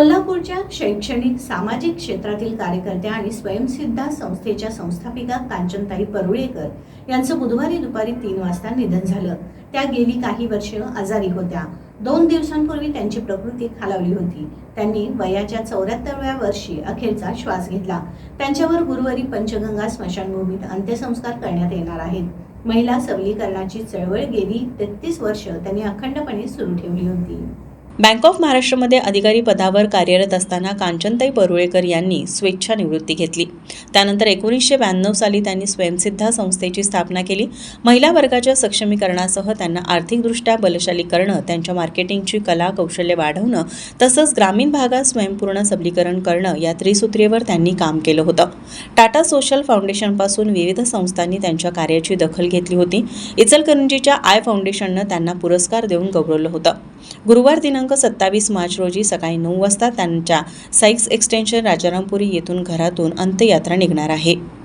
कोल्हापूरच्या शैक्षणिक सामाजिक क्षेत्रातील कार्यकर्त्या आणि स्वयंसिद्धा संस्थेच्या संस्थापिका कांचनताई परुळेकर यांचं बुधवारी दुपारी 3 वाजता निधन झालं। त्या गेली काही वर्ष आजारी होत्या। 2 दिवसांपूर्वी त्यांची प्रकृती खालावली होती। त्यांनी वयाच्या 74व्या वर्षी अखेरचा श्वास घेतला। त्यांच्यावर गुरुवारी पंचगंगा स्मशानभूमीत अंत्यसंस्कार करण्यात येणार आहेत। महिला सबलीकरणाची चळवळ गेली 33 वर्ष त्यांनी अखंडपणे सुरू ठेवली होती। बँक ऑफ महाराष्ट्रमध्ये अधिकारी पदावर कार्यरत असताना कांचनताई परुळेकर यांनी स्वेच्छानिवृत्ती घेतली। त्यानंतर 1992 साली त्यांनी स्वयंसिद्धा संस्थेची स्थापना केली। महिला वर्गाच्या सक्षमीकरणासह त्यांना आर्थिकदृष्ट्या बलशाली करणं, त्यांच्या मार्केटिंगची कला कौशल्य वाढवणं तसंच ग्रामीण भागात स्वयंपूर्ण सबलीकरण करणं या त्रिसूत्रीवर त्यांनी काम केलं होतं। टाटा सोशल फाउंडेशनपासून विविध संस्थांनी त्यांच्या कार्याची दखल घेतली होती। इचलकरंजीच्या आय फाउंडेशननं त्यांना पुरस्कार देऊन गौरवलं होतं। गुरुवार दिनांक 27 मार्च रोजी सकाळी 9 वाजता त्यांच्या साइक्स एक्सटेन्शन राजारामपुरी येथून घरातून अंत्ययात्रा निघणार आहे।